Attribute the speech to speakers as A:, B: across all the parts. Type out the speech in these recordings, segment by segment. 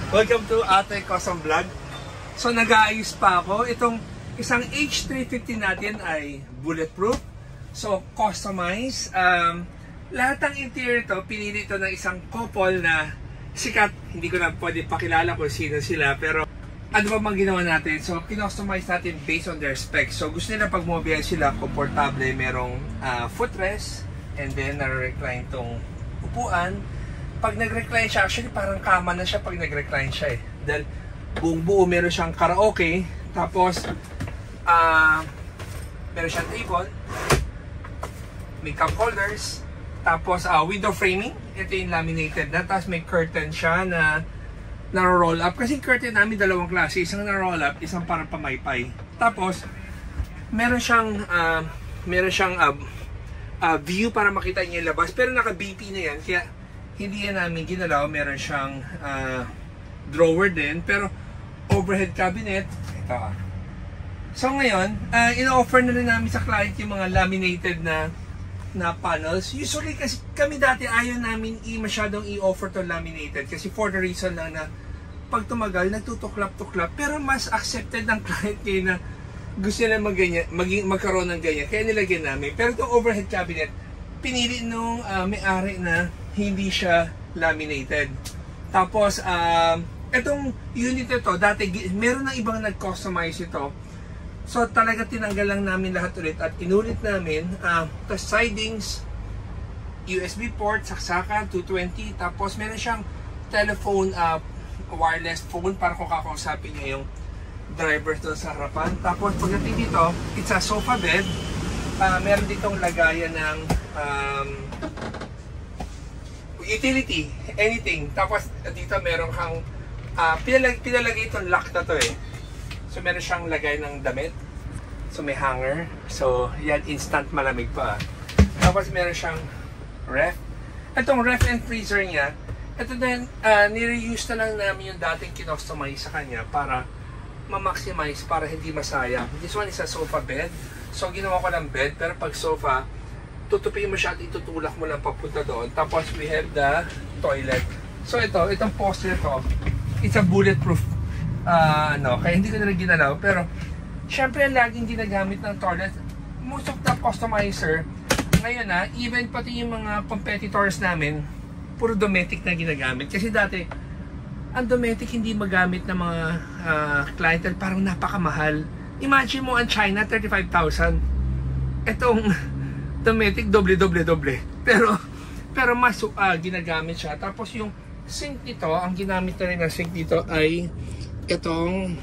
A: Welcome to Ate Custom Vlog. So nag-aayos pa ako. Itong isang H350 natin ay bulletproof. So customized. Lahat ng interior to, pinili ito ng isang couple na sikat. Hindi ko na pwede pakilala kung sino sila. Pero ano ba mang ginawa natin? So kinostomize natin based on their specs. So gusto nila pag bumabiyahe sila, komportable, merong footrest. And then nare-recline tong upuan. Pag nag-recline siya, actually parang kama na siya pag nag-recline siya eh. Dahil buong buo meron siyang karaoke, tapos meron siyang table, may cup holders, tapos window framing, ito yung laminated na, tapos may curtain siya na roll up. Kasi curtain namin dalawang klase, isang na roll up, isang parang pamaypay. Tapos meron siyang view para makita niyo yung labas, pero naka BP na yan, kaya hindi yan namin ginalaw. Meron siyang drawer din, pero overhead cabinet ito. So ngayon ino-offer na rin namin sa client yung mga laminated na panels. Usually kasi kami dati ayaw namin masyadong i-offer to laminated, kasi for the reason lang na pag tumagal nagtutuklap-tuklap, pero mas accepted ng client kayo na gusto nila magkaroon ng ganyan, kaya nilagyan namin. Pero itong overhead cabinet, pinili nung may-ari na hindi siya laminated. Tapos itong unit ito, dati meron ng ibang nag-customize ito. So talaga tinanggal lang namin lahat ulit at inulit namin. Tapos sidings, USB port, saksakan, 220. Tapos meron siyang telephone, wireless phone para kung kakausapin niya yung driver doon sa harapan. Tapos pagdating dito, it's a sofa bed. Meron ditong lagayan ng utility, anything. Tapos dito meron kang pinalagay itong lock na to eh. So meron siyang lagay ng damit. So may hanger. So yan, instant malamig pa. Tapos meron siyang ref. Itong ref and freezer niya, ito din, ni-reuse na lang namin yung dating kinostomize sa kanya para ma-maximize, para hindi masayang. This one is a sofa bed. So ginawa ko ng bed, pero pag sofa, tutupin mo siya at itutulak mo lang papunta doon. Tapos we have the toilet. So itong poster to, it's a bulletproof kaya hindi ko na rin ginalaw. Pero syempre ang laging ginagamit ng toilet, most of the customizer ngayon even pati yung mga competitors namin, puro domestic na ginagamit. Kasi dati ang domestic hindi magamit ng mga clientele, parang napakamahal. Imagine mo ang China, 35,000. Itong domestic, doble. Pero mas ginagamit siya. Tapos yung sink nito, ang ginamit na rin ng sink dito ay itong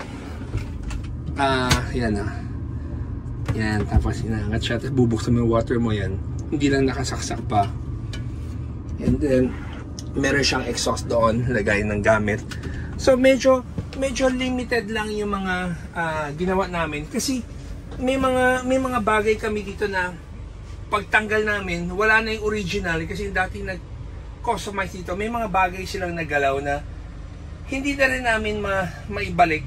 A: yan, tapos inaangat siya, tapos bubuksan mo yung water mo, yan. Hindi lang nakasaksak pa. And then meron siyang exhaust doon, lagay ng gamit. So medyo limited lang yung mga ginawa namin, kasi may mga bagay kami dito na pagtanggal namin, wala na yung original, kasi yung dati nag-customize dito, may mga bagay silang nagalaw na hindi na rin namin maibalik.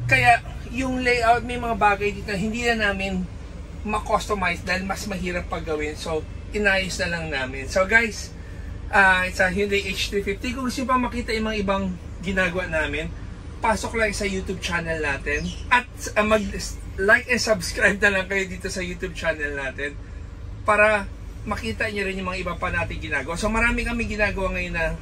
A: Kaya yung layout, may mga bagay dito na hindi na namin ma-customize dahil mas mahirap paggawin. So inayos na lang namin. So guys, it's a Hyundai H350. Kung gusto pa makita yung mga ibang ginagawa namin, pasok lang sa YouTube channel natin. At mag-like and subscribe na lang kayo dito sa YouTube channel natin para makita nyo rin yung mga iba pa natin ginagawa. So marami kami ginagawa ngayon na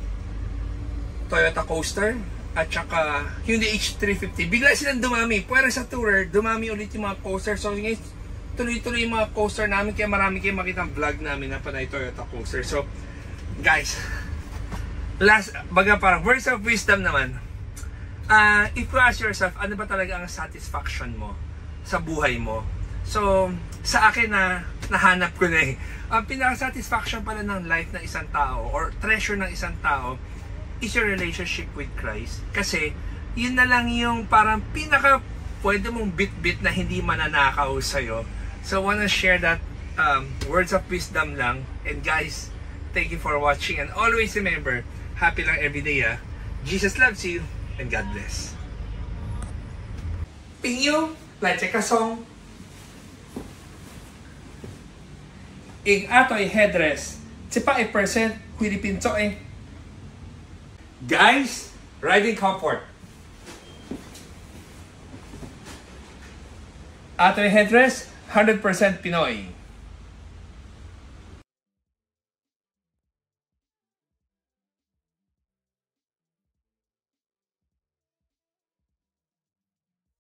A: Toyota Coaster at saka Hyundai H350. Bigla silang dumami. Pwera sa tourer, dumami ulit yung mga coaster. So ngayon, tuloy-tuloy yung mga coaster namin. Kaya marami kayong makita ang vlog namin na panay Toyota Coaster. So guys, parang words of wisdom naman. If you ask yourself, ano ba talaga ang satisfaction mo sa buhay mo? So, sa akin nahanap ko na ang pinaka-satisfaction pala ng life ng isang tao or treasure ng isang tao is your relationship with Christ. Kasi, yun na lang yung parang pinaka pwede mong bit-bit na hindi mananakaw sa'yo. So, I wanna share that words of wisdom lang. And guys, thank you for watching, and always remember, happy lang everyday. Jesus loves you, and God bless. Pingyo, like a song. Ing atoy headrest, 100% Philippine to eh. Guys, riding comfort. Ato yung headrest, 100% Pinoy.